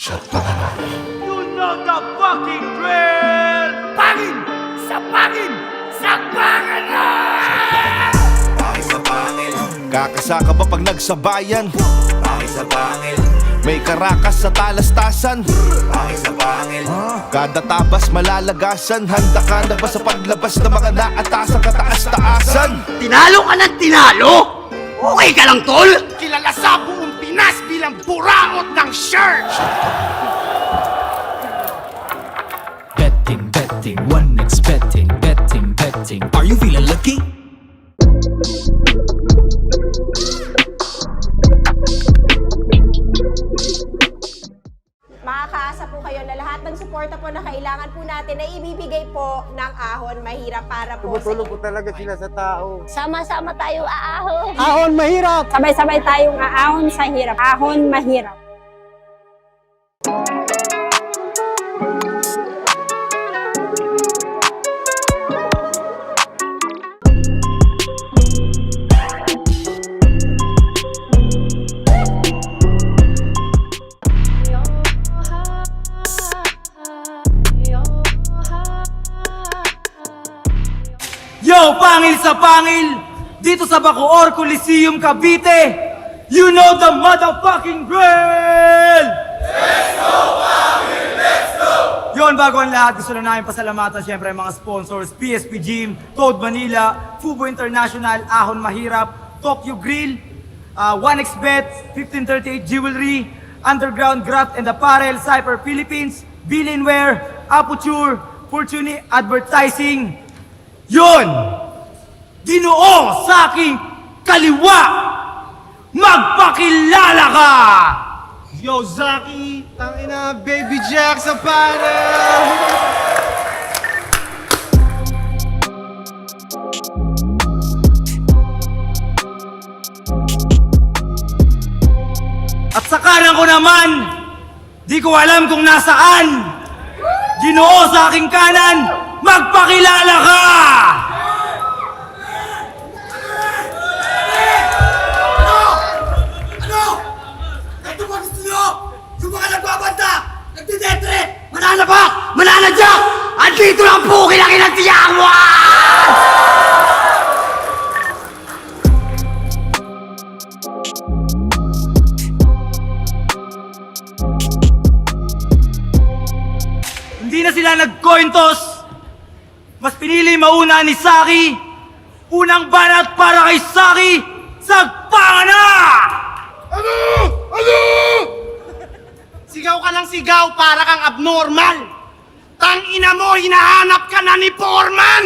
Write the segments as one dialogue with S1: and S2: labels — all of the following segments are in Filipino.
S1: You know the fucking drill!
S2: Pangin! Sa pangin! Sa pangin na!
S3: Pangil sa pangil,
S4: Kakasaka ba pag nagsabayan?
S3: pangil sa pangil,
S4: May karakas sa talastasan.
S3: pangil sa pangil,
S4: Kada tabas malalagasan. Handa ka na ba sa paglabas ng mga naatasan kataas-taasan?
S2: Tinalo ka ng tinalo? Okay ka lang, tol? Kilala sa buong Pinas bilang buraot ng shirt!
S5: Betting, betting, one expecting, betting, betting. Are you feeling lucky?
S6: Makakaasa po kayo na lahat ng suporta po na kailangan po natin ay ibibigay po ng Ahon Mahirap para po
S7: Tumutulong po talaga sila sa tao.
S8: Sama-sama tayo aahon.
S7: Ahon mahirap!
S8: Sabay-sabay tayong aahon sa hirap. Ahon mahirap.
S1: Yo, pangil sa pangil! Dito sa Bacoor Coliseum, Cavite! You know the motherfucking drill! Let's go, pangil! Let's go! Yon, bago ang lahat, gusto na namin pasalamatan syempre ang mga sponsors, PSP Gym, Toad Manila, Fubo International, Ahon Mahirap, Tokyo Grill, 1xBet, 1538 Jewelry, Underground Graft and Apparel, Cypher Philippines, Billinware, Aputure, Fortuny Advertising. Yun! Ginoo sa aking kaliwa! Magpakilala ka!
S7: Yo, Zaki! Tangina, Baby Jack sa para!
S1: At sa kanan ko naman, di ko alam kung nasaan. Ginoo sa aking kanan, magpakilala ka!
S2: Ano? Ito ba gusto nyo? Yung mga nagbabanta, nagtidetre, mananaba, mananadya, at dito lang po kinakinagtiyak mo!
S1: Hindi na sila nag-coin toss. Mas pinili mauna ni Saki. Unang banat para kay Saki. Sagpanga na!
S2: Ano? Ano? Sigaw ka ng sigaw para kang abnormal. Tangina mo, hinahanap ka na ni Foreman!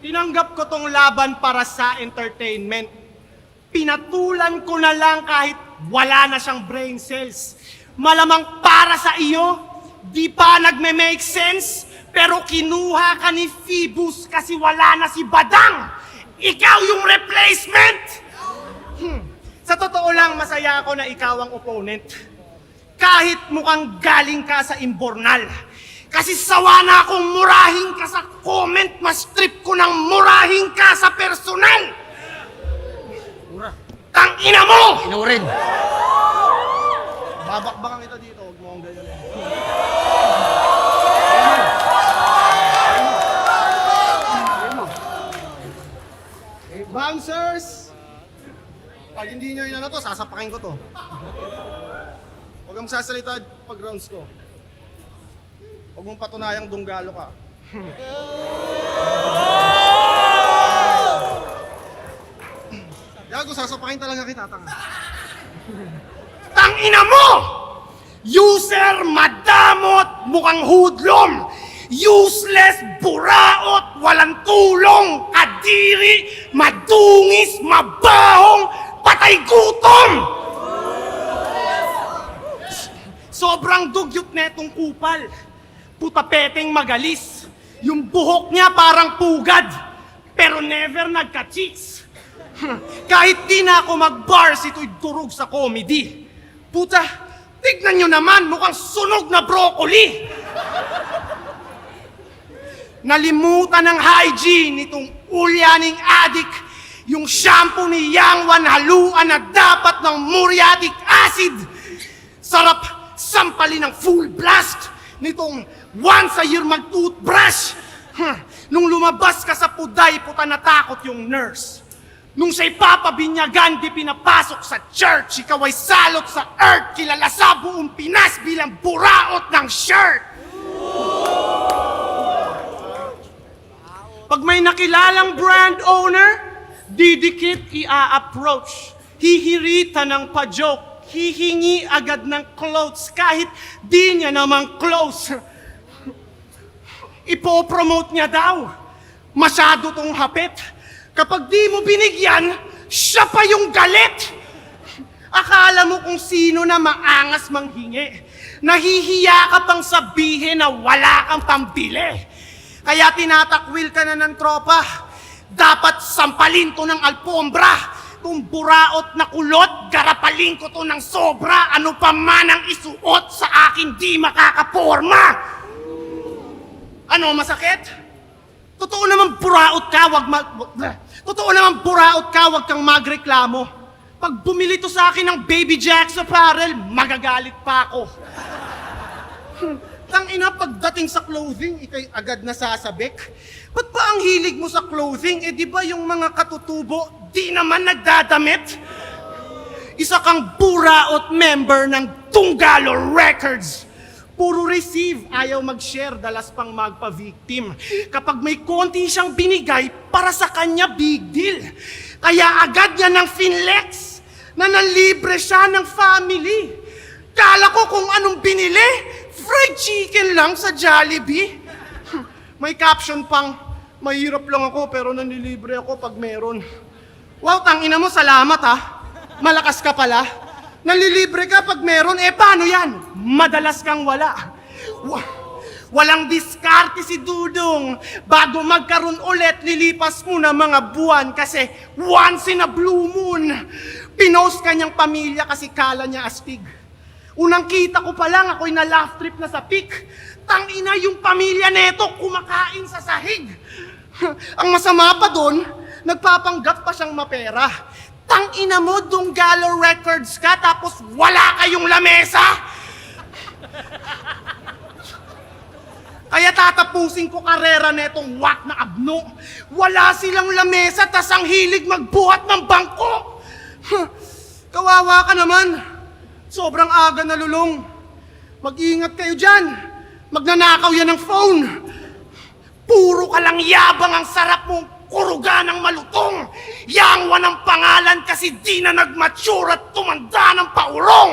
S2: Tinanggap ko tong laban para sa entertainment. Pinatulan ko na lang kahit wala na siyang brain cells. Malamang para sa iyo, di pa nagme-make sense, pero kinuha ka ni Phoebus kasi wala na si Badang. Ikaw yung replacement! Sa totoo lang, masaya ako na ikaw ang opponent. Kahit mukhang galing ka sa imbornal. Kasi sawa na akong murahin ka sa comment, mas trip ko nang murahin ka sa personal! Tangina mo! Inurin! Babakbakan kita dito, huwag mo akong ganyan. Bouncers! Pag hindi nyo inano to, sasapakin ko to. Huwag kang sasalita pag rounds ko. Huwag mong patunayang dunggalo ka. Gago, sasapakin talaga kita, tanga. Tangina mo! User, madamot, mukhang hudlom! Useless, buraot, walang tulong, kadiri, madungis, mabahong, patay gutom! Sobrang dugyot netong kupal. Putapeteng magalis. Yung buhok niya parang pugad. Pero never nagka-cheeks. Kahit di na ako mag-bars, ito'y durog sa comedy. Puta, tignan nyo naman, mukhang sunog na broccoli. Nalimutan ng hygiene nitong ulyaning adik yung shampoo ni Yang Wan haluan na dapat ng muriatic acid. Sarap sampalin ng full blast nitong once a year mag-toothbrush. Nung lumabas ka sa puday, puta natakot yung nurse. Nung siya'y papabinyagan, di pinapasok sa church, ikaw ay salot sa earth, kilala sa buong Pinas bilang buraot ng shirt. Pag may nakilalang brand owner, didikit i-approach. Hihirita ng pa-joke, hihingi agad ng clothes kahit di niya naman close. Ipopromote niya daw. Masyado tong hapit. Kapag di mo binigyan, siya pa yung galit. Akala mo kung sino na maangas manghingi. Nahihiya ka pang sabihin na wala kang pambili. Kaya tinatakwil ka na ng tropa. Dapat sampalin to ng alpombra. Kung buraot na kulot, garapalin ko to ng sobra. Ano pa man ang isuot sa akin di makakaporma. Ano, masakit? Totoo naman buraot ka, wag kang magreklamo. Pag bumili to sa akin ng Baby Jack's apparel, magagalit pa ako. Tangina, pagdating sa clothing, ikay agad nasasabik. Ba't pa ang hilig mo sa clothing? Eh di ba yung mga katutubo, di naman nagdadamit? Isa kang buraot member ng Tunggalo Records. Puro receive, ayaw mag-share, dalas pang magpa-victim. Kapag may konti siyang binigay, para sa kanya big deal. Kaya agad niya ng finlex na nanlibre siya ng family. Kala ko kung anong binili, fried chicken lang sa Jollibee. May caption pang, mahirap lang ako pero nanlilibre ako pag meron. Wow, tangina mo, salamat ha. Malakas ka pala. Nanlilibre ka pag meron, paano yan? Madalas kang wala. Walang diskarte si Dudong. Bago magkaroon ulit, lilipas muna mga buwan kasi once in a blue moon, pinost kanyang pamilya kasi kala niya astig. Unang kita ko pa lang, ako'y na-laugh trip na sa peak. Tangina yung pamilya neto, kumakain sa sahig. Ang masama pa doon, nagpapanggap pa siyang mapera. Tangina mo, Tunggalo Records ka, tapos wala kayong lamesa? Kaya tatapusin ko karera netong wak na abno. Wala silang lamesa, tas ang hilig magbuhat ng bangko. Kawawa ka naman. Sobrang aga na lulong. Mag-ingat kayo dyan. Magnanakaw yan ng phone. Puro ka lang yabang, ang sarap mong kuruga ng malutong. Yang Wan ang pangalan kasi di na nag-mature at tumanda ng paurong.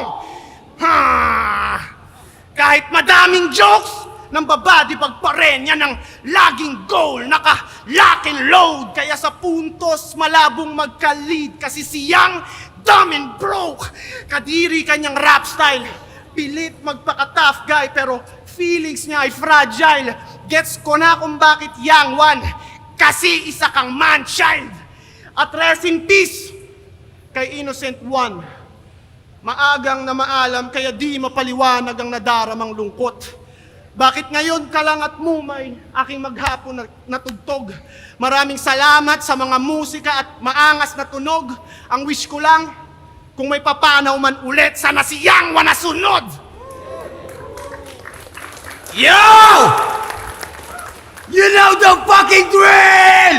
S2: Kahit madaming jokes, ng babadi pagparenya ng laging goal, naka-lock and load. Kaya sa puntos, malabong magka-lead kasi siyang dumb and broke. Kadiri kanyang rap style. Pilit magpaka-tough guy pero feelings niya ay fragile. Gets ko na kung bakit Yang Wan, kasi isa kang man-child. At rest in peace kay Innocent One. Maagang na maalam kaya di mapaliwanag ang nadaramang lungkot. Bakit ngayon ka lang at mumay aking maghapon na tugtog? Maraming salamat sa mga musika at maangas na tunog. Ang wish ko lang, kung may papanaw man ulit, sana si Yang Wan na sunod!
S1: Yo! You know the fucking drill!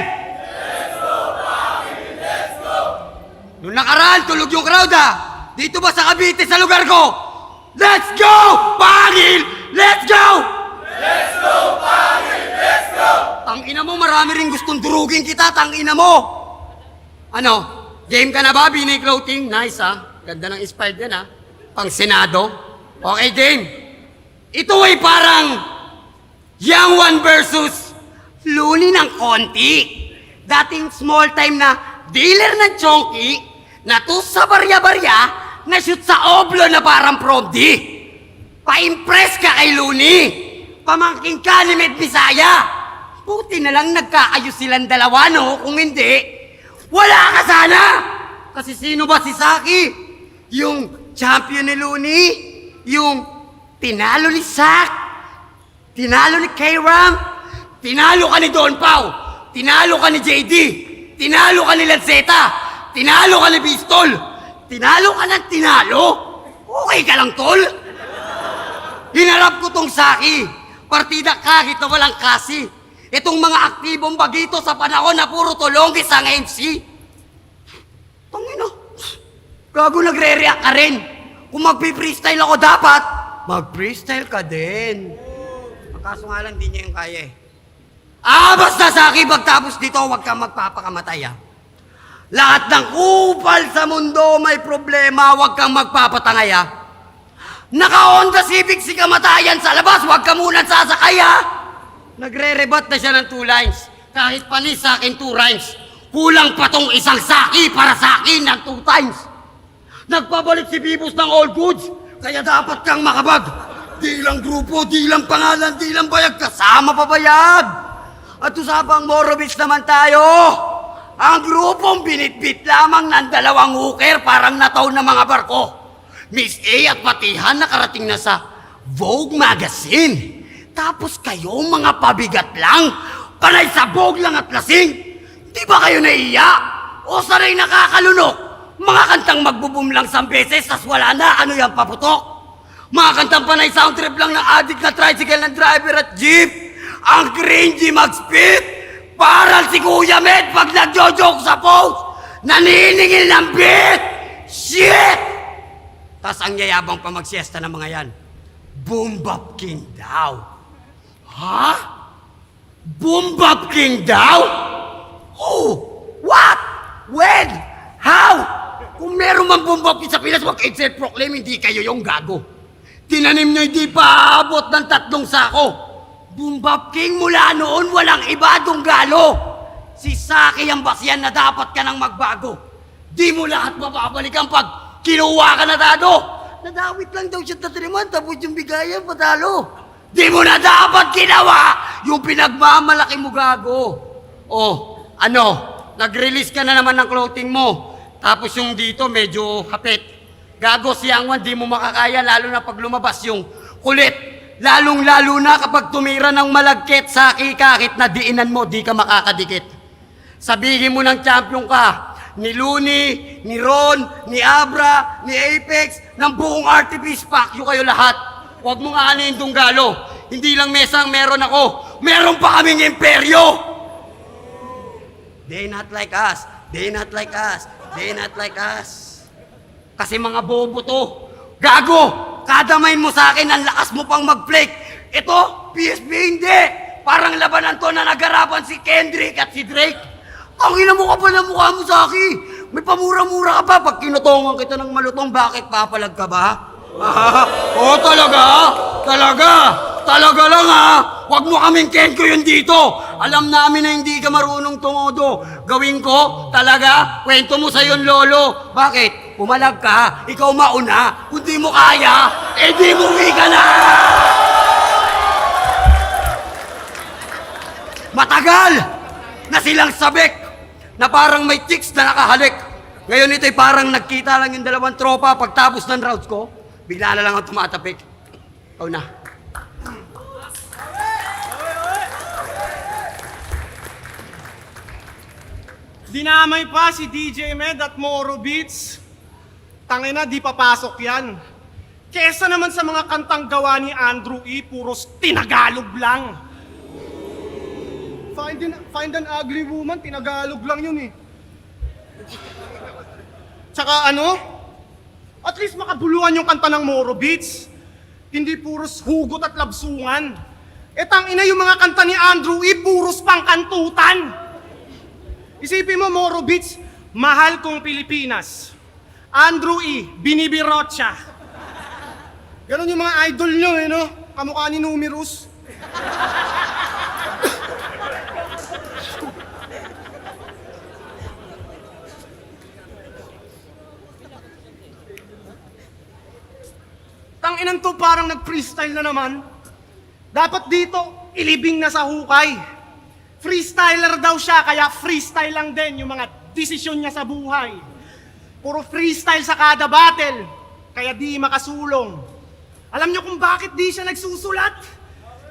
S1: Nung nakaraan, tulog yung crowd ha! Dito ba sa Cavite sa lugar ko? Let's go! Pangil! Let's go! Let's go, Pangil! Let's go! Tangina mo, marami rin gustong durugin kita, tangina mo! Ano? Game ka na ba, Binay Clothing? Nice ha? Ganda ng inspired yan ha? Pang Senado? Okay, game! Ito ay parang Yang Wan versus Luni ng konti. Dating small time na dealer ng chonky, na to sa barya-barya, na shoot sa oblo na parang promdi. Pa-impress ka kay Luni. Pamangking ka ni Med Bisaya. Buti na lang nagkaayos silang dalawa, no? Kung hindi, wala ka sana. Kasi sino ba si Saki? Yung champion ni Luni? Yung tinalo ni Sak? Tinalo ni K-Ram?
S9: Tinalo ka ni Don Pao. Tinalo ka ni JD. Tinalo ka ni Lanceta. Tinalo ka ni Pistol. Tinalo ka ng tinalo? Okay ka lang, tol? Hinarap ko tong Saki. Partida kahit na walang kasi. Itong mga aktibong bagito sa panahon na puro tulongis ang MC. Tangina. Gago, nagre-react ka rin. Kung magpi-freestyle ako dapat, mag-freestyle ka din. Kaso nga lang, di niya yung kaya eh. Basta Saki, pagtapos dito, huwag kang magpapakamatay ah. Lahat ng kupal sa mundo may problema, huwag kang magpapatangay ah. Naka-Honda Civic si kamatayan sa labas, huwag ka muna sasakay ah. Nagre-rebat na siya ng 2 lines. Kahit panis sa akin 2 rhymes. Kulang pa tong isang Saki para sa akin ng 2 times. Nagpabalik si Bibos ng all goods, kaya dapat kang makabag. Di lang grupo, di lang pangalan, di lang bayag, kasama pa bayag. At usapang Morobits naman tayo. Ang grupong binitbit lamang ng 2 hooker parang nataw na mga barko. Miss A at Patihan nakarating na sa Vogue Magazine. Tapos kayo mga pabigat lang, panay sa Vogue lang at lasing. Di ba kayo naiya? O sanay nakakalunok? Mga kantang magbo-boom lang 1 beses, tas wala na, ano yan, paputok? Mga kantang panay sound trip lang ng addict na tricycle ng driver at jeep. Ang cringy mag-spit, parang si Kuya Med pag nagjo-joke sa post, naniningil ng beat. Shit! Tas ang yayabang pa magsiesta ng mga yan, Boom Bap King daw. Ha? Boom Bap King daw? Who? What? When? How? Kung meron man Boom Bap King sa Pinas, wag self-proclaim, hindi kayo yung gago. Tinanim nyo hindi pa aabot ng 3 sako. Boom Bap King mula noon walang iba Dunggalo. Si Saki ang basyan na dapat ka nang magbago. Di mo lahat mapapalikan pag kinuha ka na dado. Nadawit lang daw siya tatiriman tapos yung bigayan patalo. Di mo na dapat ginawa yung pinagmamalaki mo gago. Oh, ano? Nag-release ka na naman ng clothing mo. Tapos yung dito medyo hapit. Gago si Angwan, di mo makakaya lalo na pag lumabas yung kulit. Lalong-lalo na kapag tumira ng malagkit, Saki, kahit na diinan mo, di ka makakadikit. Sabihin mo ng champion ka, ni Looney, ni Ron, ni Abra, ni Apex, ng buong RTP, fuck you kayo lahat. Huwag mo nga anin Dunggalo. Hindi lang mesang meron ako, meron pa kaming imperyo! They not like us, they not like us, they not like us. Kasi mga bobo to. Gago! Kadamain mo sa akin, ang lakas mo pang mag-flake. Ito, PSP hindi. Parang labanan to na nagarapan si Kendrick at si Drake. Ang ina mo ka pa na mukha mo sa akin. May pamura-mura ka pa. Pag kinutongan kita ng malutong, bakit papalag ka ba? Oo, talaga? Talaga? Talaga lang ha? Huwag mo kaming kenko yun dito. Alam namin na hindi ka marunong tumodo. Gawin ko, talaga, kwento mo sa yung lolo. Bakit? Pumalag ka, ikaw mauna. Kung di mo kaya, eh di mo ka na! Matagal na silang sabik na parang may chicks na nakahalik. Ngayon ito'y parang nagkita lang yung 2 tropa pagtapos ng rounds ko. Bigla na lang ang tumatapik. Ikaw na.
S2: Dinamay pa si DJ Med at Moro Beats. Tangina, di papasok yan. Kesa naman sa mga kantang gawa ni Andrew E, puros tinagalog lang. Find an ugly woman, tinagalog lang yun eh. Tsaka ano? At least makabuluhan yung kanta ng Moro Beats. Hindi puros hugot at labsungan. Tangina yung mga kanta ni Andrew E, puros pangkantutan. Isipin mo, Moro Beats, mahal kong Pilipinas. Andrew E, binibirot siya. Ganon yung mga idol nyo, eh, no? Kamukha ni Numerous. Tanginan to, parang nag-freestyle na naman. Dapat dito, ilibing na sa hukay. Freestyler daw siya, kaya freestyle lang din yung mga desisyon niya sa buhay. Puro freestyle sa kada battle, kaya di makasulong. Alam niyo kung bakit di siya nagsusulat?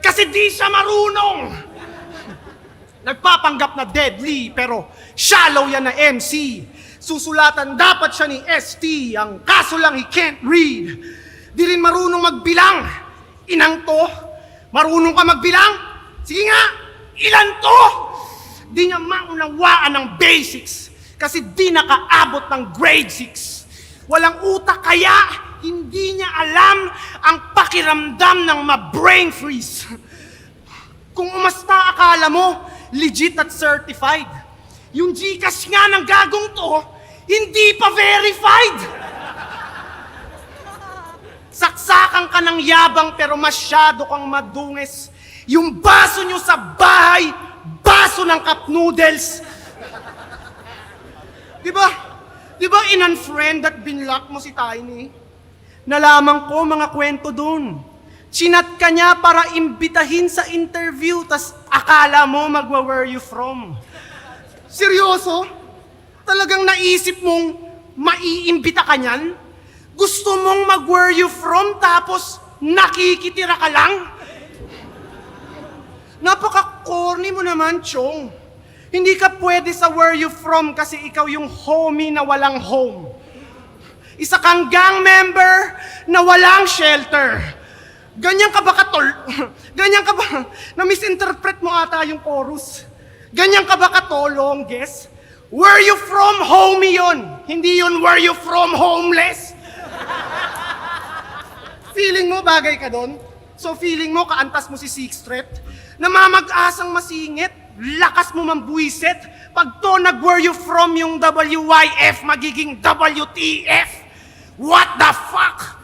S2: Kasi di siya marunong! Nagpapanggap na deadly, pero shallow yan na MC. Susulatan dapat siya ni ST, ang kaso lang he can't read. Di rin marunong magbilang. Inang to, marunong ka magbilang? Sige nga, ilan to? Di niya maunawaan ng basics kasi di nakaabot ng grade 6. Walang utak kaya hindi niya alam ang pakiramdam ng ma-brain freeze. Kung umasta akala mo, legit at certified. Yung Gcash nga ng gagong to, hindi pa verified. Saksakan ka ng yabang pero masyado kang madungis. Yung baso nyo sa bahay, baso ng cup noodles. Diba in-unfriend at binlock mo si Tiny? Nalaman ko mga kwento dun. Chinat ka niya para imbitahin sa interview, tas akala mo where you from. Seryoso? Talagang naisip mong maiimbita ka niyan? Gusto mong where you from tapos nakikitira ka lang? Napaka-corny mo naman, Chong. Hindi ka pwede sa where you from kasi ikaw yung homie na walang home. Isa kang gang member na walang shelter. Ganyan ka ba katol? Ganyan ka ba? Na-misinterpret mo ata yung chorus. Ganyan ka ba katolong, guess? Where you from, homie yun. Hindi yun where you from, homeless. Feeling mo bagay ka doon? So feeling mo kaantas mo si Sixth Threat? Namamag-asang masingit, lakas mo mambuisit. Pag to where you from yung WYF, magiging WTF. What the fuck?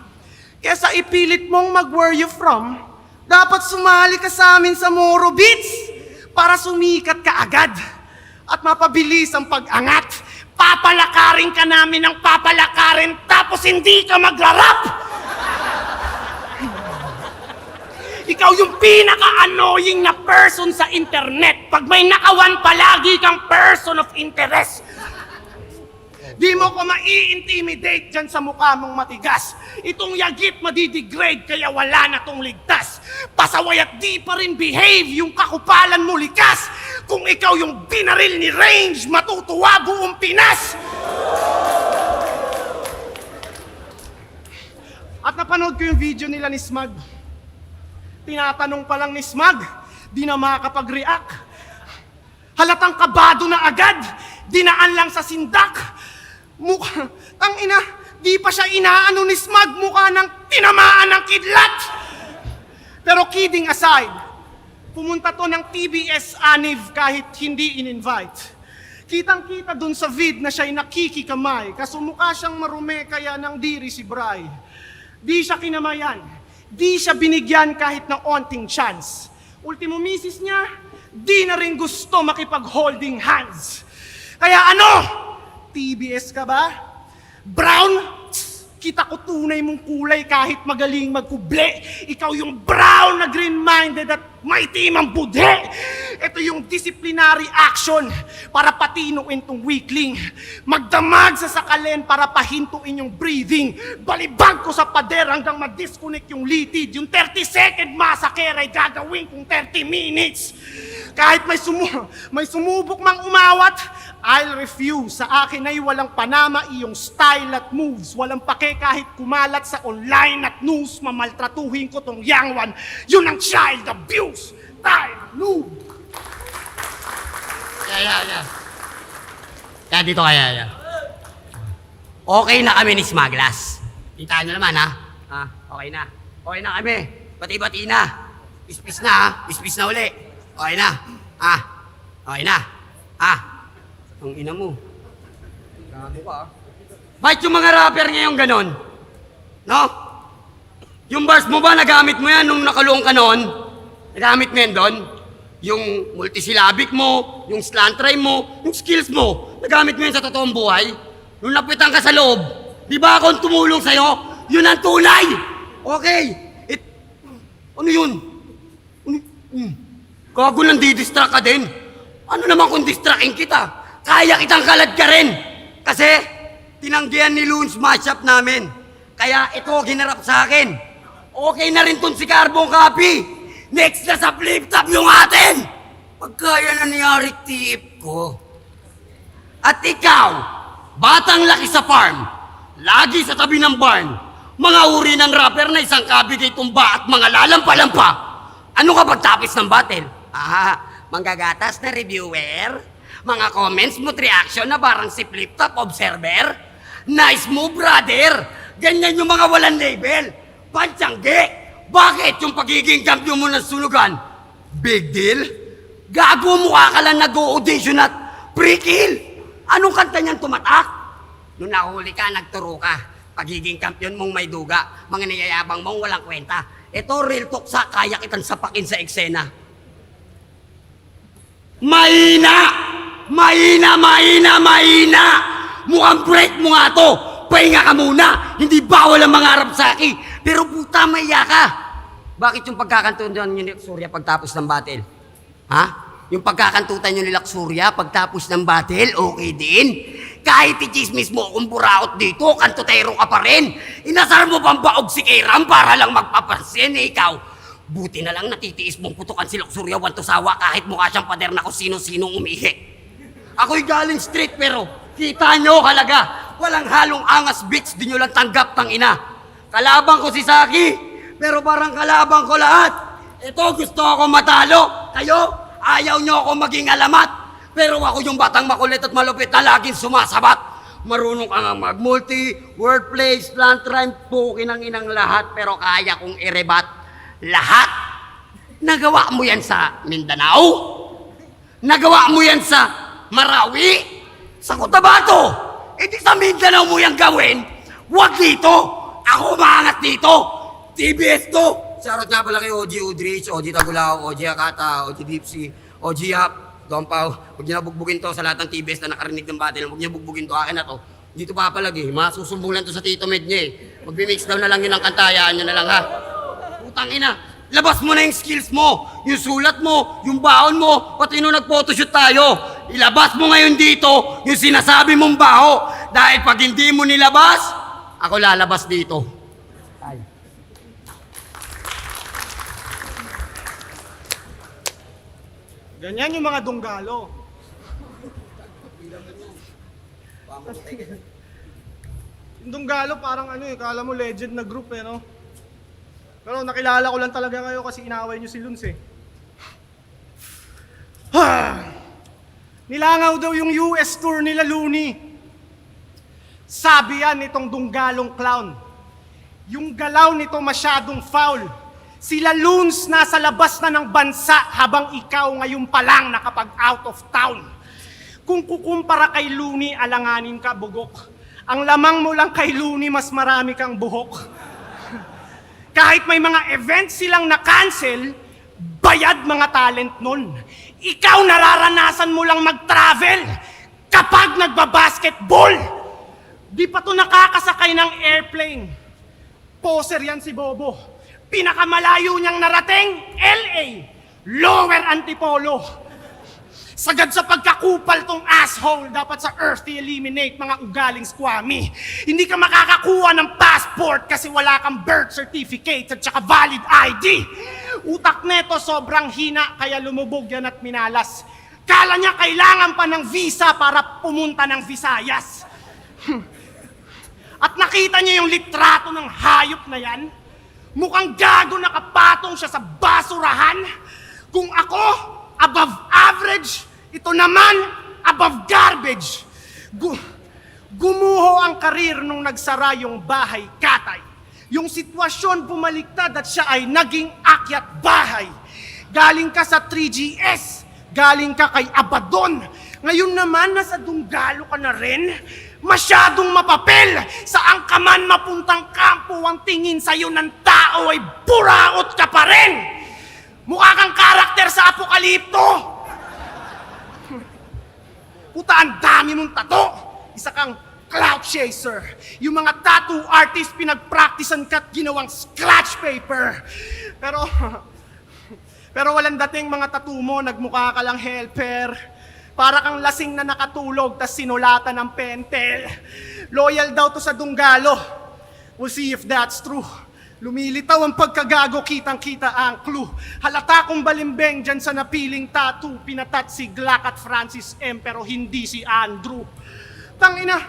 S2: Kesa ipilit mong where you from, dapat sumali ka sa amin sa Moro Beats para sumikat ka agad at mapabilis ang pag-angat. Papalakarin ka namin ng papalakarin tapos hindi ka magrarap. Ikaw yung pinaka-annoying na person sa internet. Pag may nakawan, palagi kang person of interest. Di mo ko mai-intimidate dyan sa mukha mong matigas. Itong yagit madidegrade kaya wala na tong ligtas. Pasaway at di pa rin behave yung kakupalan mo likas. Kung ikaw yung binaril ni Range, matutuwa buong Pinas. At napanood ko yung video nila ni Smug. Tinatanong pa lang ni Smug, di na makakapag-react. Halatang kabado na agad, dinaan lang sa sindak. Mukha, tangina, di pa siya inaano ni Smug, mukha ng tinamaan ng kidlat. Pero kidding aside, pumunta to ng TBS Aniv kahit hindi in-invite. Kitang-kita dun sa vid na siya'y nakikikamay, kaso mukha siyang marume kaya nang diri si Bray. Di siya kinamayan. Di siya binigyan kahit ng onting chance. Ultimo misis niya, di na rin gusto makipag-holding hands. Kaya ano? TBS ka ba? Brown? Kita ko tunay mong kulay kahit magaling magkuble. Ikaw yung brown na green-minded at may timang budhe. Ito yung disciplinary action para patinuin tong weakling. Magdamag sa sakalin para pahintuin yung breathing. Balibag ko sa pader hanggang ma-disconnect yung litid. Yung 30-second massacre ay gagawin kong 30 minutes. Kahit may sumubok mang umawat, I'll refuse. Sa akin ay walang panama iyong style at moves. Walang pake kahit kumalat sa online at news. Mamaltratuhin ko tong young one. Yun ang child abuse. Time, noob.
S9: Kaya dito kaya. Okay na kami ni Smaglas. Kita nyo naman ha? Okay na. Okay na kami. Bati-bati na. Pispis na ha? Pispis na uli. Okay na. Okay na. Ang ina mo. Gago ka. Bakit yung mga rapper ngayon ganon? No? Yung bars mo ba, nagamit mo yan nung nakalong ka noon? Nagamit mo yan doon? Yung multisyllabic mo, yung slant rhyme mo, yung skills mo, nagamit mo yan sa totoong buhay? Nung napitan ka sa loob, di ba akong tumulong sa'yo? Yun ang tunay! Okay! Ano yun? Gago lang didistract ka din. Ano naman kung distracting kita? Kaya kitang kalad ka rin. Kasi tinanggihan ni Loons matchup namin. Kaya ito ginarap sa akin. Okay na rin tong si Carbon Copy. Next na sa flip top yung atin. Pagkaya nangyari tiip ko. At ikaw, batang laki sa farm, lagi sa tabi ng barn, mga uri ng rapper na isang kabigay tumba at mga lalampa-lampa. Ano ka pagtapos ng battle? Manggagatas na reviewer? Mga comments mo't reaction na parang si Flip Top Observer? Nice move, brother! Ganyan yung mga walang label. Pantsangge! Bakit yung pagiging kampiyon mo ng sunugan? Big deal? Gago mukha ka lang nag-audition at pre-kill! Anong kanta niyan tumatak? Nung nahuli ka, nagturo ka. Pagiging kampiyon mong may duga, mga niyayabang mong walang kwenta. Ito, real talk sa kaya kitang sapakin sa eksena. Mahina! Mahina, mahina, mahina! Mukhang break mo nga to! Pahinga ka muna! Hindi bawal ang mangarap sa akin! Pero puta, maiya ka! Bakit yung pagkakantutan nyo ni Luxuria pagtapos ng battle? Ha? Yung pagkakantutan nyo ni Luxuria pagtapos ng battle, okay din? Kahit i-chismis mo kung buraot dito, kantutero ka pa rin. Inasar mo pang baog si Kairam para lang magpapansin, ikaw. Buti na lang natitiis mong putukan si Luxuria Wantosawa kahit mukha siyang pader na kung sino-sinong umihi. Ako'y galing street pero kita nyo halaga. Walang halong angas bitch, di nyo lang tanggap tang ina. Kalabang ko si Saki, pero parang kalabang ko lahat. Ito gusto ako matalo. Kayo, ayaw nyo ako maging alamat. Pero ako yung batang makulit at malupit na laging sumasabat. Marunong ka nga mag-multi, wordplay, slant rhyme, pukin ang inang lahat. Pero kaya kong irebat lahat. Nagawa mo yan sa Mindanao? Nagawa mo yan sa Marawi? Sa Cotabato? E di sa Mindanao mo yan gawin? Huwag dito! Ako maangat dito! TBS to! Shoutout nga pala kay OG Udrich, OG Tagulao, OG Akata, OG Dipsy, OG Hap, Dompaw. Huwag niyo na bugbugin to sa lahat ng TBS na nakarinig ng battle. Huwag niyo bugbugin to, akin na to. Dito papalagi, masusumbong lang to sa Tito Med niya eh. Magbi-mix down na lang yun ang kantayaan niyo na lang ha. Putang ina, labas mo na yung skills mo, yung sulat mo, yung baon mo, pati nung nag-photoshoot tayo. Ilabas mo ngayon dito yung sinasabi mong baho. Dahil pag hindi mo nilabas, ako lalabas dito.
S2: Ganyan yung mga dunggalo. Yung dunggalo parang ano eh, kala mo legend na group eh, no? Pero nakilala ko lang talaga kayo kasi inaway nyo si Luns eh. Nilangaw daw yung US tour nila, Looney. Sabi yan nitong dunggalong clown. Yung galaw nito masyadong foul. Sila Loons nasa labas na ng bansa habang ikaw ngayon pa lang nakapag-out of town. Kung kukumpara kay Looney, alanganin ka, bugok. Ang lamang mo lang kay Looney, mas marami kang buhok. Kahit may mga events silang na-cancel, bayad mga talent nun. Ikaw nararanasan mo lang mag-travel kapag nagbabasketball. Di pa to nakakasakay ng airplane. Poser yan si Bobo. Pinakamalayo niyang narating, LA, Lower Antipolo. Sagad sa pagkakupal tong asshole, dapat sa earth i-eliminate mga ugaling squammy. Hindi ka makakakuha ng passport kasi wala kang birth certificate at saka valid ID. Utak neto sobrang hina kaya lumubog yan at minalas. Kala niya kailangan pa ng visa para pumunta ng Visayas. At nakita niya yung litrato ng hayop na yan? Mukhang gago nakapatong siya sa basurahan. Kung ako, above average, ito naman, above garbage. Gumuho ang karir nung nagsara yung bahay katay. Yung sitwasyon bumaliktad at siya ay naging akyat bahay. Galing ka sa 3GS, galing ka kay Abaddon. Ngayon naman, nasa Dunggalo ka na rin. Masyadong mapapel. Saan ka man mapuntang kampo, ang tingin sa'yo ng tao ay buraot ka pa rin. Mukha kang karakter sa Apokalipto. Puta, ang dami mong tato. Isa kang clout chaser. Yung mga tattoo artist pinagpracticean ka't ginawang scratch paper. Pero walang dating mga tattoo mo, nagmukha ka lang helper. Para kang lasing na nakatulog tas sinulatan ng pentel. Loyal daw to sa Dunggalo. We'll see if that's true. Lumilitaw ang pagkagago, kitang-kita ang clue. Halata kong balimbing dyan sa napiling tattoo. Pinatat si Glock at Francis M. pero hindi si Andrew. Tangina,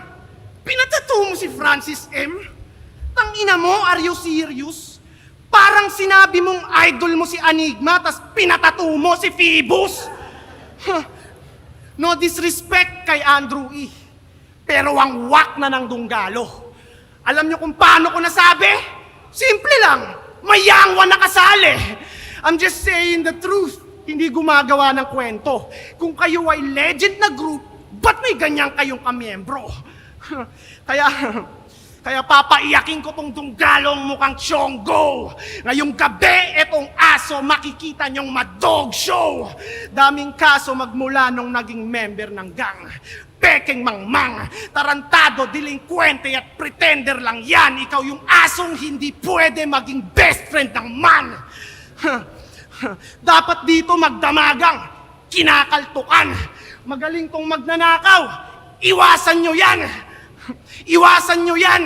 S2: pinatattoo mo si Francis M? Tangina mo, are you serious? Parang sinabi mong idol mo si Enigma, tas pinatattoo mo si Phoebus? Huh. No disrespect kay Andrew E. Pero ang wak na ng Dunggalo. Alam niyo kung paano ko nasabi? Simple lang, may yangwa nakasali. I'm just saying the truth, hindi gumagawa ng kwento. Kung kayo ay legend na group, ba't may ganyan kayong kamiyembro? Kaya papaiyakin ko tong Dunggalong mukhang Chonggo. Ngayong gabi, etong aso makikita nyong ma-dog show. Daming kaso magmula nung naging member ng gang. Peking mangmang, tarantado, delinkwente at pretender lang yan. Ikaw yung asong hindi pwede maging best friend ng man. Dapat dito magdamagang, kinakaltukan. Magaling tong magnanakaw, iwasan nyo yan. Iwasan nyo yan.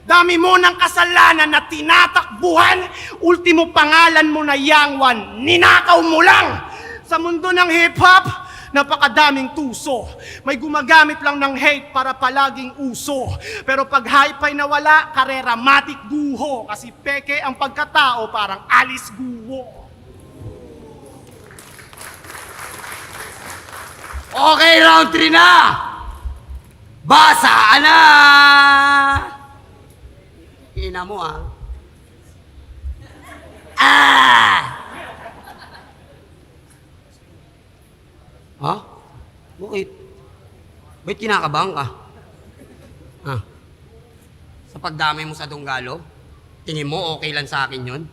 S2: Dami mo ng kasalanan na tinatakbuhan. Ultimo pangalan mo na Yangwan, ninakaw mo lang. Sa mundo ng hip-hop, napakadaming tuso. May gumagamit lang ng hate para palaging uso. Pero pag hi-fi na wala, karera matik guho. Kasi peke ang pagkatao parang Alice Guho.
S9: Okay, round 3 na! Basa na! Ina mo ah. Ha? Bakit? Ba't kinakabahan ka? Ha? Sa pagdami mo sa Dunggalo? Tingin mo okay lang sa akin yun?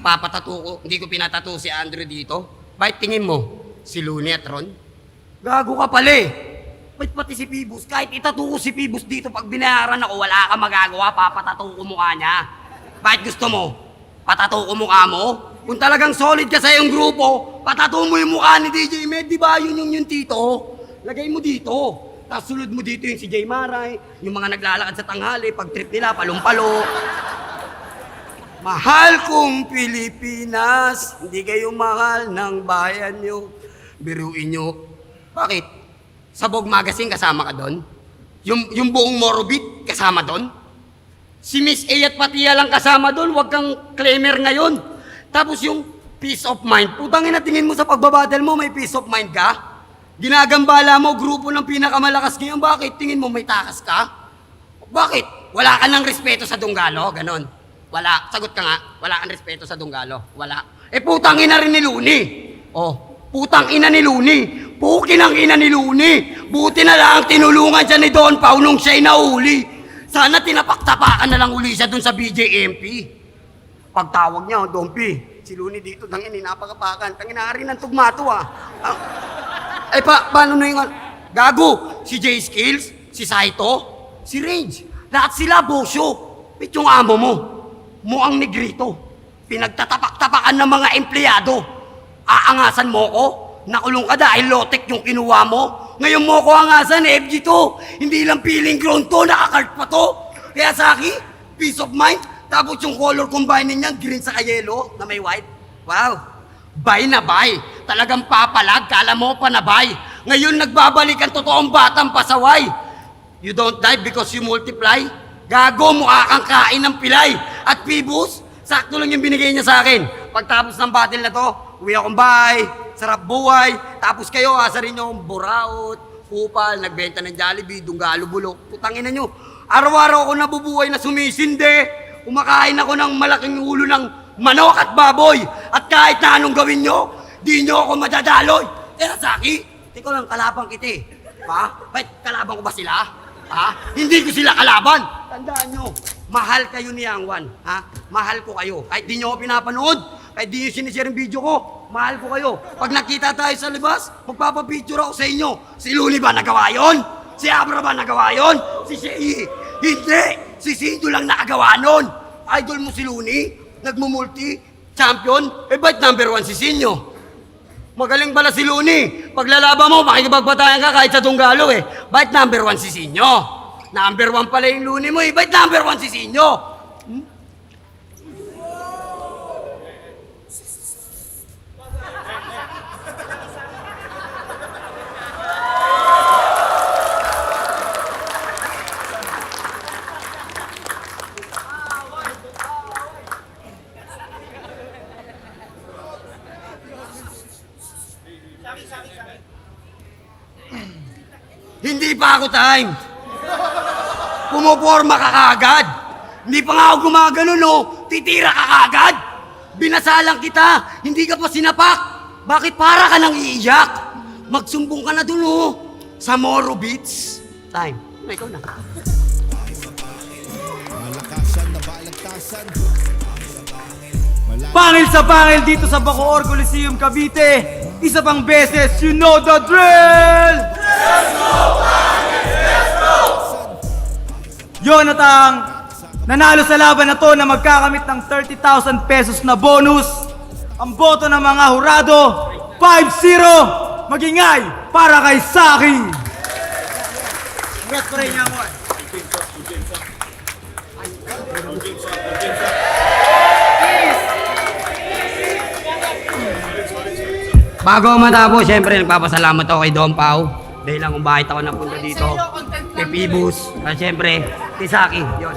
S9: Papatato ko, hindi ko pinatato si Andrew dito? Bakit tingin mo? Si Looney at Ron? Gago ka pala eh! Ba't pati si Phoebus? Kahit itatato ko si Phoebus dito, pag binayaran ako, wala ka magagawa, papatato ko mukha niya. Bakit gusto mo? Patato ko mukha mo? Kung talagang solid ka sa iyong grupo, patato mo yung mukha ni DJ Med, di ba? Yun yung tito. Lagay mo dito. Tapos sulod mo dito yung si Jay Maray, yung mga naglalakad sa tanghali, pag trip nila, palumpalo. Mahal kong Pilipinas, hindi kayo mahal ng bayan nyo. Biruin nyo. Bakit? Sa Vogue Magazine kasama ka doon? Yung buong Morobit kasama doon? Si Miss A at Patia lang kasama doon, wag kang claimer ngayon. Tapos yung peace of mind, putangin na tingin mo sa pagbabattle mo, may peace of mind ka? Ginagambala mo, grupo ng pinakamalakas ngayon, bakit? Tingin mo may takas ka? Bakit? Wala ka ng respeto sa Dunggalo? Ganon. Wala. Sagot ka nga, wala kang respeto sa Dunggalo. Wala. Eh putangin na rin ni Looney. Oh, putang ina ni Looney. Pukin ang ina ni Looney. Buti na lang tinulungan siya ni Don Pao nung siya'y nahuli. Sana tinapak-tapakan na lang uli siya dun sa BJMP. Pagtawag niya, Don P, si Looney dito, tangin, napakapakan. Tangin, nari ng tugmato ah. Paano na yung... Gago, si J Skills, si Saito, si Range. Lahat sila, bosyo. Pit yung amo mo. Muang negrito. Pinagtatapak-tapakan ng mga empleyado. Aangasan mo ko? Nakulong ka dahil lotek yung kinuha mo. Ngayon mo ko angasan, FG2. Hindi lang feeling ground to, nakakart pa to. Kaya Saki, peace of mind. Tapos yung color combining niyan, green sa yellow na may white. Wow. Bay na bay. Talagang papalag, kala mo pa na bay. Ngayon nagbabalik ang totoong batang pasaway. You don't die because you multiply. Gago, mukha kang kain ng pilay. At Phoebus, sakto lang yung binigay niya sa akin. Pagtapos ng battle na to, uwi akong bahay, sarap buhay. Tapos kayo, asa rin yung buraot, kupal, nagbenta ng Jollibee, Dunggalo, bulok. Putangin na nyo. Araw-araw ako nabubuhay na sumisinde. Kumakain ako ng malaking ulo ng manok at baboy. At kahit na anong gawin nyo, di nyo ako madadaloy. Saki, tiko lang, kalabang kita eh. Ha? Ba't kalabang ko ba sila? Ha? Hindi ko sila kalaban. Tandaan nyo, mahal kayo ni Yangwan. Ha? Mahal ko kayo. Kahit di nyo ako pinapanood, kahit di nyo sinishare yung video ko, mahal ko kayo. Pag nakita tayo sa libas, magpapapicture ako sa inyo. Si Looney ba nagawa yun? Si Abra ba nagawa yun? Si Shei? Hindi! Si Sido lang nakagawa nun. Idol mo si Looney, nagmumulti, champion, ba't number 1 si Sinyo? Magaling pala si Looney. Paglalaban mo, makikipagbatayan ka kahit sa Dunggalo eh. Ba't number 1 si Sinyo? Number 1 pala yung Looney mo eh. Ba't number 1 si Sinyo? Hindi pa ako time. Pumoporma ka kaagad. Hindi pa nga ako gumagano, no? Titira ka kaagad. Binasalang kita, hindi ka pa sinapak. Bakit para ka nang iiyak? Magsumbong ka na dun, oh. Sa Moro Beach. Time. Ikaw na.
S4: Malakasan na balagtasan.
S1: Pangil sa pangil dito sa Bacoor Coliseum, Cavite. Isa pang beses, you know the drill! Jonathan, nanalo sa laban na to na magkakamit ng 30,000 pesos na bonus. Ang boto ng mga hurado, 5-0. Magingay para kay Saki. Congrats pa rin niya mo.
S9: Bago matapos, syempre nagpapasalamat ako kay Don Pao. Dahil lang kung bakit ako napunta dito. Kay Pibus. At syempre, kay Saki. Yun.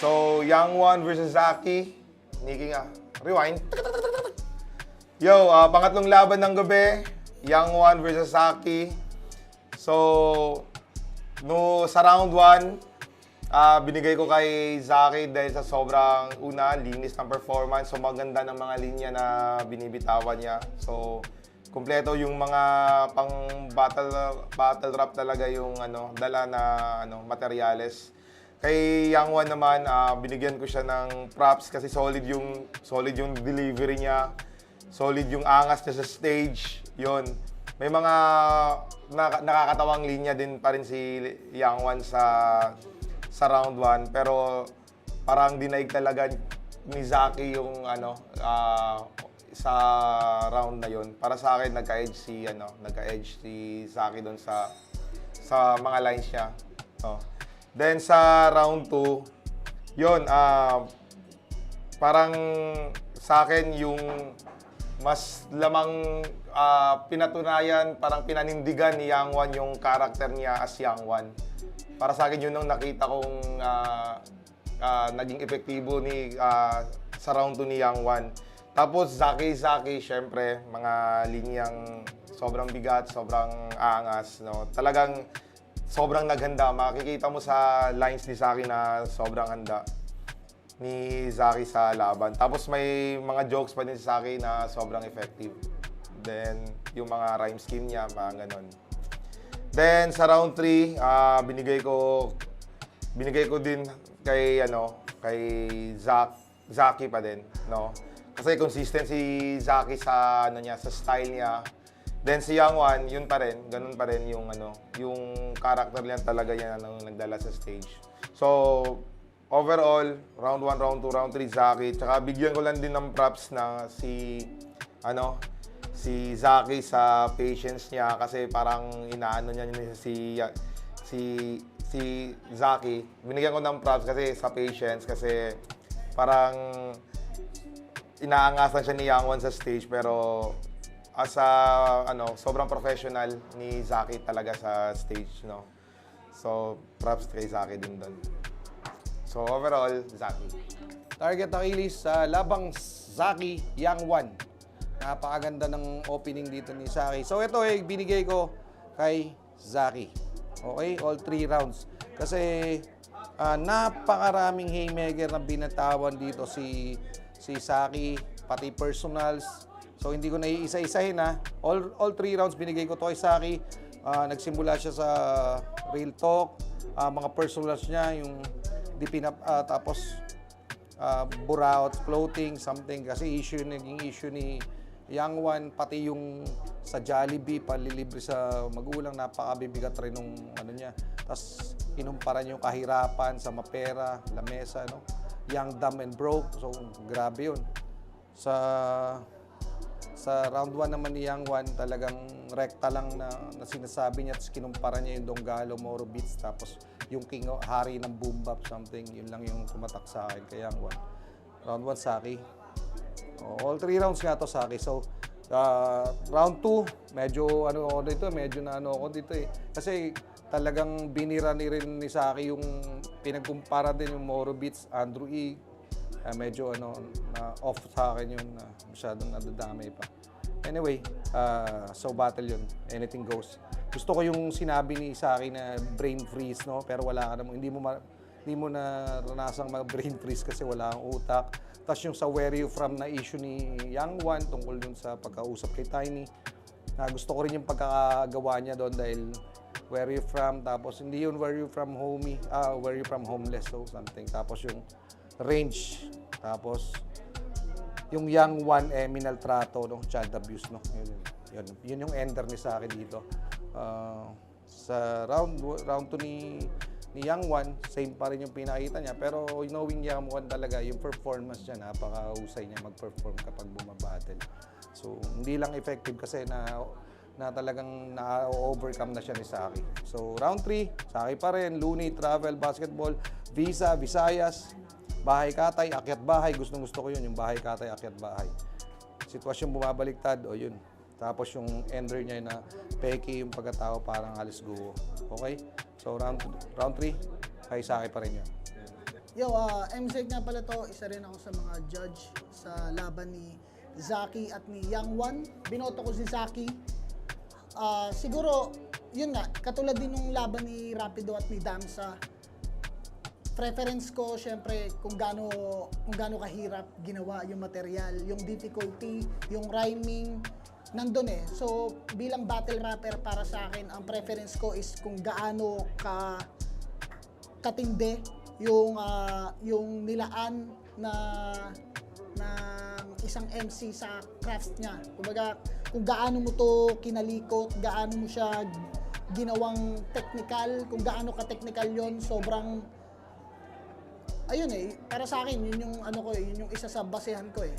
S10: So, Young One versus Zaki. Niki nga. Rewind. Yo, pangatlong laban ng gabi. Young One versus Zaki. So, no, sa round 1, binigay ko kay Zaki dahil sa sobrang linis ng performance. So, maganda ng mga linya na binibitawan niya. So, kumpleto yung mga pang battle rap talaga yung dala na materyales. Kay Young One naman, binigyan ko siya ng props kasi solid yung delivery niya. Solid yung angas niya sa stage. Yun. May mga nakakatawang linya din pa rin si Young One sa round 1. Pero parang dinaig talaga ni Zaki yung sa round na yun. Para sa akin, nagka-edge si Zaki doon sa mga lines niya. Oh. Then sa round 2, yun, parang sa akin yung mas lamang pinatunayan, parang pinanindigan ni Young One yung character niya as Young One. Para sa akin yun ang nakita kong naging epektibo sa round 2 ni Young One. Tapos Zaki, syempre, mga linyang sobrang bigat, sobrang angas, no? Talagang sobrang naghanda. Makikita mo sa lines ni Zaki na sobrang handa ni Zaki sa laban. Tapos may mga jokes pa din si Zaki na sobrang effective. Then, yung mga rhyme scheme niya, mga ganon. Then, sa round 3, binigay ko din kay Zaki pa din, no? Kasi consistent si Zaki sa sa style niya. Then si Young One, yun pa rin, ganun pa rin yung yung character niya talaga yan nagdala sa stage. So, overall, round 1, round 2, round 3 Zaki. Tsaka bigyan ko lang din ng props na si Zaki sa patience niya kasi parang inaano niya si Zaki. Binigyan ko ng props kasi sa patience kasi parang inaangasan siya ni Young One sa stage pero sobrang professional ni Zaki talaga sa stage, no? So, props kay Zaki din doon. So, overall, Zaki.
S11: Target Achilles sa labang Zaki, Young One. Napakaganda ng opening dito ni Zaki. So, ito binigay ko kay Zaki. Okay? All 3 rounds. Kasi, napakaraming haymaker na binatawan dito si Zaki, pati personals. So, hindi ko na iisa-isahin na. All 3 rounds binigay ko to kay Zaki. Nagsimula siya sa real talk, mga personals niya, yung tapos buraot, floating, something. Kasi naging issue ni Young One, pati yung sa Jollibee, palilibre sa magulang, napakabibigat rin nung niya. Tapos, inumparan yung kahirapan sa mapera, lamesa, no? Young, dumb, and broke. So, grabe yun. Sa round 1 naman ni Young One, talagang rekta lang na sinasabi niya, tapos kinumpara niya yung Donggalo, Moro Beats, tapos yung hari ng boom bap, something, yun lang yung tumatak sa akin kay Young One. Round 1, Zaki. All 3 rounds nga to, Zaki. So, Sa round 2, medyo ano ako dito, medyo na ano ako dito eh. Kasi talagang binira ni rin ni Saki yung pinagkumpara din yung Moro Beats, Andrew E. Medyo ano, na off sa akin yun, masyadong nadadamay pa. Anyway, so battle yun, anything goes. Gusto ko yung sinabi ni Saki na brain freeze, no? Pero wala ka naman, hindi mo naranasang mag-brain freeze kasi wala kang utak. Tapos yung sa Where You From na issue ni Young One tungkol dun sa pagkausap kay Tiny, gusto ko rin yung pagkakagawa niya doon dahil where you from, tapos hindi yun where you from homie, where you from homeless, so something. Tapos yung range, tapos yung Young One, minaltrato, no? Child abuse, no? Yun yung ender ni sa akin dito. Sa round 2 ni Young One, same pa rin yung pinakita niya, pero knowing Young One talaga, yung performance niya, napaka-husay niya mag-perform kapag bumabattle. So, hindi lang effective kasi na talagang na-overcome na siya ni Saki. So, round 3, Saki pa rin, Looney, Travel, Basketball, Visa, Visayas, Bahay Katay, Akyat Bahay. Gustong-gusto ko yun, yung Bahay Katay, Akyat Bahay. Sitwasyon bumabaliktad, o yun. Tapos yung ender niya na peki yung pagkatao, parang alis guho. Okay? So, round 3, kay Saki pa rin yun.
S12: Yo, MZ nga pala to, isa rin ako sa mga judge sa laban ni Zaki at ni Young One. Binoto ko si Zaki. Siguro, yun nga, katulad din nung laban ni Rapido at ni Damsa, preference ko, syempre, kung gaano kahirap ginawa yung material, yung difficulty, yung rhyming, nandun eh. So, bilang battle rapper para sa akin, ang preference ko is kung gaano katindi yung nilaan na isang MC sa craft niya. Kumbaga, kung gaano mo to kinalikot, gaano mo siya ginawang technical, kung gaano ka-technical yon, sobrang ayun eh, para sa akin yun yung ano ko eh, yun yung isa sa basehan ko eh.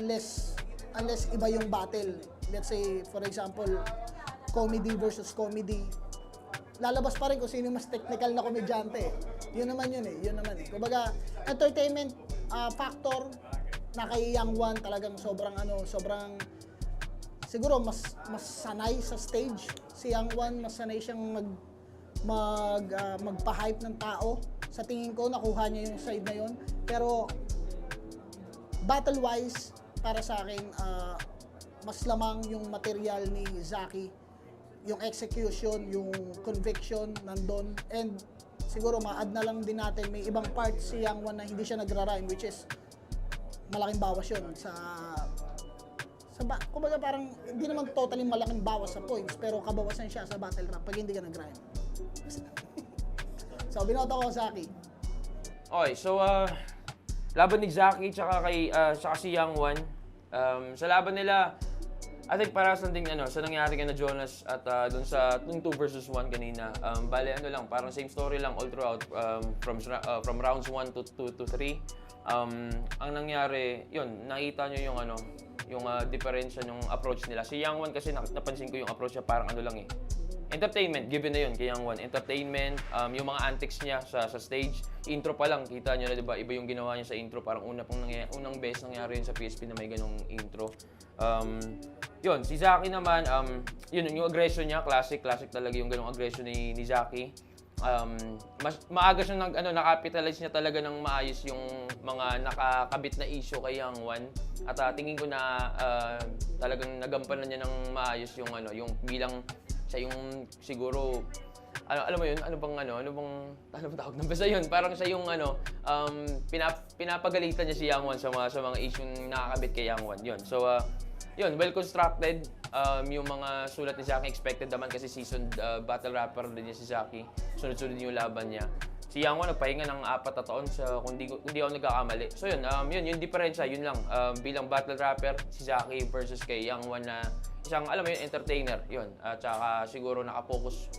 S12: Unless iba yung battle. Let's say for example, comedy versus comedy. Lalabas pa rin kung sino mas technical na komedyante eh. Yun naman yun eh, yun naman eh. Kumbaga, entertainment factor na kay Young One talagang sobrang siguro mas sanay sa stage. Si Young One, mas sanay siyang magpa-hype ng tao. Sa tingin ko, nakuha niya yung side na yun. Pero, battle-wise, para sa akin, mas lamang yung material ni Zaki. Yung execution, yung conviction, nandun. And, siguro, ma-add na lang din natin, may ibang part si Young One na hindi siya nagra-rhyme, which is, malaking bawas yun kumbaga parang hindi naman totally malaking bawas sa points, pero kabawasan siya sa battle rap pag hindi ka nag-rhyme. So, binoto ko Zaki.
S13: Okay, so laban ni Zaki tsaka si Young One. Sa laban nila, I think parehas lang din sa nangyari kay na Jonas at dun sa 2 versus 1 kanina. Bale parang same story lang all throughout from rounds 1 to 3. Ang nangyari, yun, nakita nyo yung diferensya ng approach nila. Si Young One kasi napansin ko yung approach niya parang entertainment, given na yun kay Young One. Entertainment, yung mga antics niya sa stage. Intro pa lang, kita nyo na, diba? Iba yung ginawa niya sa intro. Parang unang beses nangyari yun sa PSP na may ganong intro. Yun, si Zaki naman, yun, yung aggression niya, classic talaga yung ganong aggression ni Zaki. Maaga siyang nakapitalize niya talaga ng maayos yung mga nakakabit na issue kay Young One. At tingin ko na talagang nagampanan niya ng maayos yung yung bilang siya yung siguro alam mo yun, ano bang tawag na basta yun, parang siya yung pinapagalitan niya si Young One sa mga issue nakakabit kay Young One. Yun. So yun, well constructed. Yung mga sulat ni Zaki expected naman kasi seasoned battle rapper din niya si Zaki. Sunod-sunod yung laban niya. Si Young One nagpahinga ng 4 na taon sa kung di ako nagkakamali. So yun, yung diferensya, yun lang. Bilang battle rapper, si Zaki versus kay Young One na isang, alam mo yun, entertainer. Yun. At saka siguro nakapokus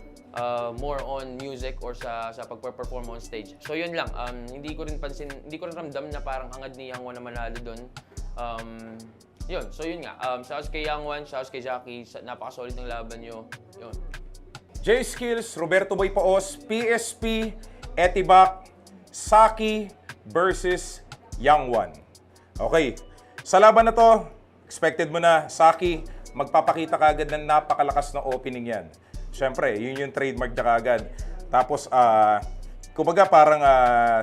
S13: more on music or sa pagpe-perform on stage. So yun lang. Hindi ko rin ramdam na parang hangad ni Young One na manalo doon. Yun, so yun nga. Shouts kay Young One, shouts kay Zaki. Napaka-solid ng laban nyo. Yun.
S14: J-Skills, Roberto Boy Paos, PSP, Etibac, Saki versus Young One. Okay, sa laban na to, expected mo na, Saki, magpapakita kagad ng napakalakas na opening yan. Siyempre, yun yung trademark niya kagad. Tapos, kumbaga parang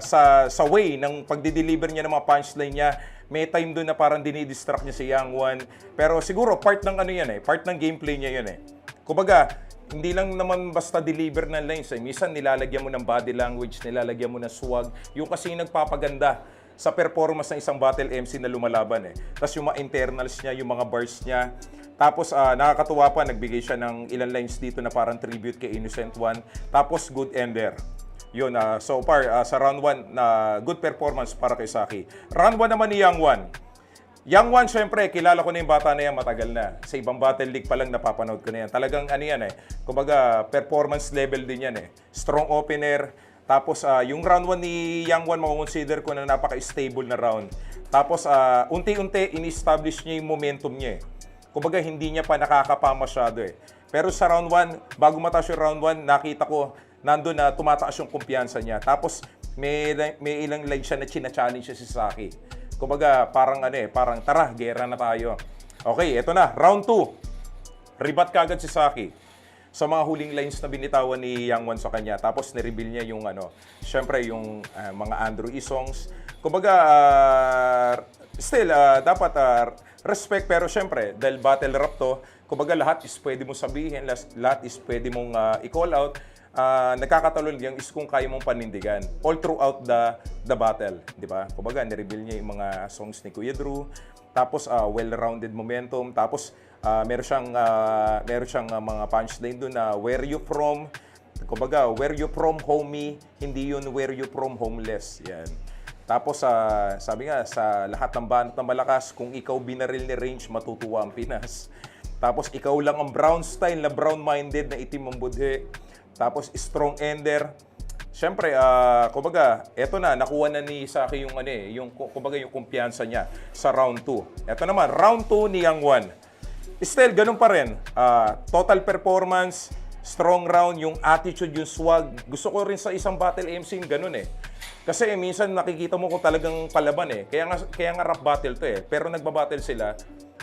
S14: sa way ng pagdi-deliver niya ng mga punchline niya, may time doon na parang dinidistract niya si Yang Wan. Pero siguro part ng ano yan part ng gameplay niya yun Kumbaga, hindi lang naman basta deliver ng lines Minsan nilalagyan mo ng body language, nilalagyan mo ng swag. Yung kasi nagpapaganda sa performance ng isang battle MC na lumalaban Tapos yung mga internals niya, yung mga bars niya. Tapos nakakatuwa pa, nagbigay siya ng ilang lines dito na parang tribute kay Innocent One. Tapos good ender. Yun, so far, sa round 1, good performance para kay Saki. Round 1 naman ni Yang Wan. Yang Wan, syempre, kilala ko na yung bata na yan matagal na. Sa ibang battle league pa lang napapanood ko na yan. Talagang ano yan kumbaga, performance level din yan Strong opener. Tapos, yung round 1 ni Yang Wan, makukonsider ko na napaka-stable na round. Tapos, unti-unti, in-establish niya yung momentum niya Kumbaga, hindi niya pa nakakapa masyado Pero sa round 1, bago matapos yung round 1, nakita ko, nandun na tumataas yung kumpiyansa niya. Tapos, may ilang line siya na china-challenge siya si Saki. Kumbaga, parang parang tara, gera na tayo. Okay, eto na, round 2. Ribat kagad si Saki sa mga huling lines na binitawan ni Yang Wan sa kanya. Tapos, nireveal niya yung syempre, yung mga Andrew E. songs. Kumbaga, still, dapat respect, pero syempre, dahil battle rap to, kumbaga, lahat is pwede mong sabihin, lahat is pwede mong i-call out. Nagkakatalol yan is kung kaya mong panindigan all throughout the battle, di ba? Kumbaga, nireveal niya yung mga songs ni Kuya Drew, tapos well-rounded momentum, tapos meron siyang mga punchline doon na where you from, kumbaga, where you from homie, hindi yun where you from homeless. Yan. Tapos sabi nga, sa lahat ng banat na malakas, kung ikaw binaril ni Range, matutuwa ang Pinas. Tapos ikaw lang ang brown style na brown-minded na itim ang budhe. Tapos strong ender. Siyempre, kumbaga, eto na, nakuha na ni Saki yung kumbaga yung kumpiyansa niya sa round 2. Eto naman, round 2 ni Yang Wan. Still, ganun pa rin. Total performance, strong round, yung attitude, yung swag. Gusto ko rin sa isang battle MC, ganun Kasi minsan nakikita mo kung talagang palaban Kaya nga rap battle to Pero nagbabattle sila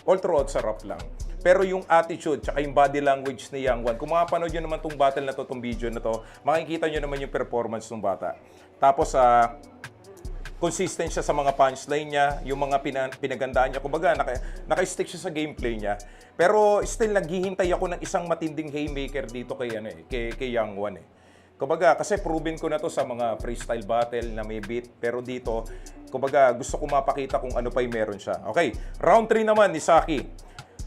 S14: all throughout sa rap lang. Pero yung attitude, tsaka yung body language ni Yang Wan, kung makapanood nyo naman tong battle na to, tong video na to, makikita nyo naman yung performance ng bata. Tapos, consistent siya sa mga punchline niya, yung mga pinagandaan niya. Kumbaga, naka-stick siya sa gameplay niya. Pero still, naghihintay ako ng isang matinding haymaker dito kay Yang Wan Kumbaga, kasi proven ko na to sa mga freestyle battle na may beat. Pero dito, kumbaga, gusto ko mapakita kung ano pa yung meron siya. Okay, round 3 naman ni Saki.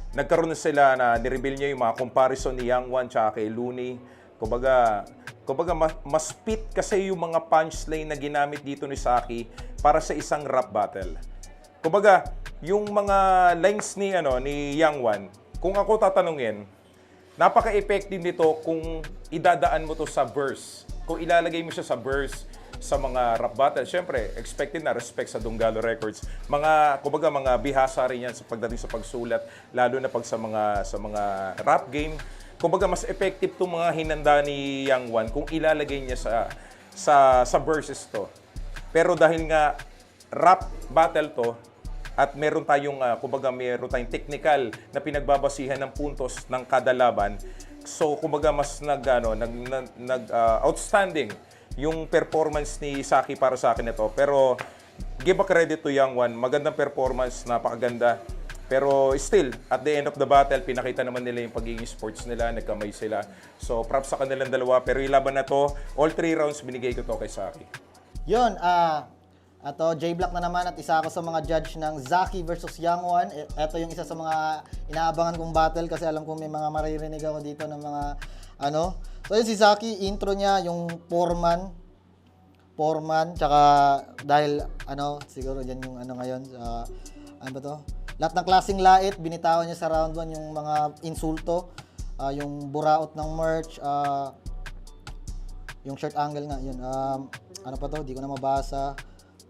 S14: Nagkaroon na sila na nireveal niya yung mga comparison ni Yang Wan tsaka kay Looney. Kumbaga mas fit kasi yung mga punchline na ginamit dito ni Saki para sa isang rap battle. Kumbaga, yung mga lines ni Yang Wan, kung ako tatanungin, napaka-effective nito kung idadaan mo to sa verse. Kung ilalagay mo siya sa verse, sa mga rap battle, syempre, expected na respect sa Dunggalo Records. Kumbaga, mga bihasa rin yan sa pagdating sa pagsulat, lalo na pag sa mga rap game. Kumbaga, mas effective itong mga hinanda ni Yang Wan kung ilalagay niya sa verses to. Pero dahil nga rap battle to, at meron tayong technical na pinagbabasihan ng puntos ng kada laban, so kumbaga mas outstanding yung performance ni Saki para sa akin ito. Pero give a credit to Yang Wan. Magandang performance, napakaganda. Pero still, at the end of the battle, pinakita naman nila yung pagiging sports nila, nagkamay sila. So props sa kanilang dalawa. Pero yung laban na to, all 3 rounds binigay ko to kay Saki.
S12: Yun, J-Block na naman at isa ako sa mga judge ng Zaki versus Yang Wan. Ito yung isa sa mga inaabangan kong battle kasi alam kong may mga maririnig ako dito ng mga So yun si Zaki, intro niya yung foreman, tsaka dahil siguro dyan yung ngayon, ano ba to? Lahat ng klaseng lait, binitawan niya sa round 1 yung mga insulto, yung buraot ng merch, yung shirt angle nga, yun. Ano pa to? Di ko na mabasa.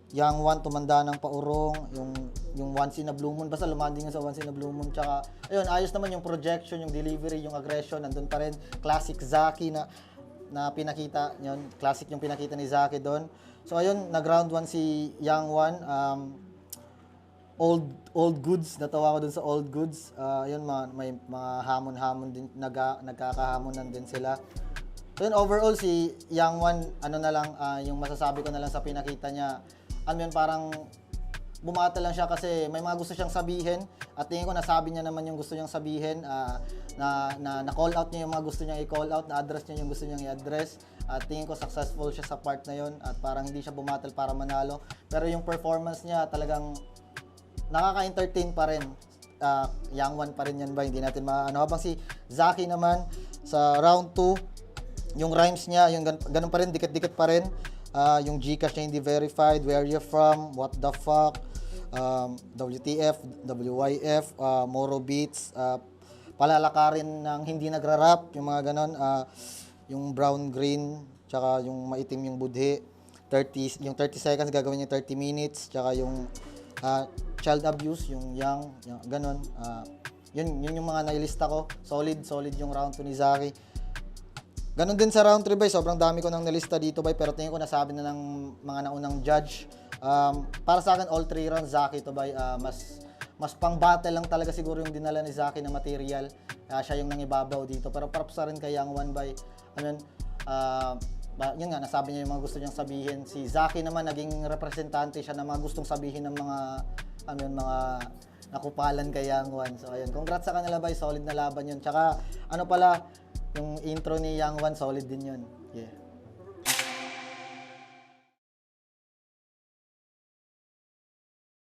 S12: Yang Wan, tumanda ng paurong, yung Once in a Blue Moon, basta lumanding nga sa Once in a Blue Moon, tsaka, ayun, ayos naman yung projection, yung delivery, yung aggression, nandun pa rin, classic Zaki na pinakita, yun, classic yung pinakita ni Zaki doon. So, ayun, nag-round 1 si Yang Wan,
S15: old goods, natawa ko dun sa old goods. Yun, may mga hamon-hamon din, nagkakahamonan din sila. So yun, overall, si Young One, ano na lang, yung masasabi ko na lang sa pinakita niya, yun, parang bumata lang siya kasi may mga gusto siyang sabihin at tingin ko nasabi niya naman yung gusto niyang sabihin, na-call out niya yung mga gusto niyang i-call out, na-address niya yung gusto niyang i-address. At tingin ko successful siya sa part na yun at parang hindi siya bumatal para manalo. Pero yung performance niya talagang nakaka-entertain pa rin. Young One pa rin yan ba? Hindi natin maano. Habang si Zaki naman sa round 2, yung rhymes niya, yung ganun pa rin, dikit-dikit pa rin. Yung Gcash niya hindi verified, where are you from, what the fuck, WTF, WYF, Moro Beats, palalakarin ng hindi nagra-rap, yung mga ganon, yung brown green, tsaka yung maitim yung budhi, yung 30 seconds gagawin niya 30 minutes, tsaka yung child abuse, yung young ganon. Yun yung mga nailista ko. Solid yung round 2 ni Zaki. Ganon din sa round 3 bay, sobrang dami ko nang nalista dito bay, pero tingin ko nasabi na ng mga naunang judge. Para sa akin all 3 rounds Zaki to bay, mas pang battle lang talaga siguro yung dinala ni Zaki na material. Siya yung nangibabaw dito, pero props sa rin kay Young One bay. Yun nga, nasabi niya yung mga gusto niyang sabihin. Si Zaki naman naging representante siya ng mga gustong sabihin ng mga mga nakupalan kay Young One. So ayun, congrats sa kanila bay, solid na laban yun. Tsaka ano pala, yung intro ni Young One, solid din yun. Yeah.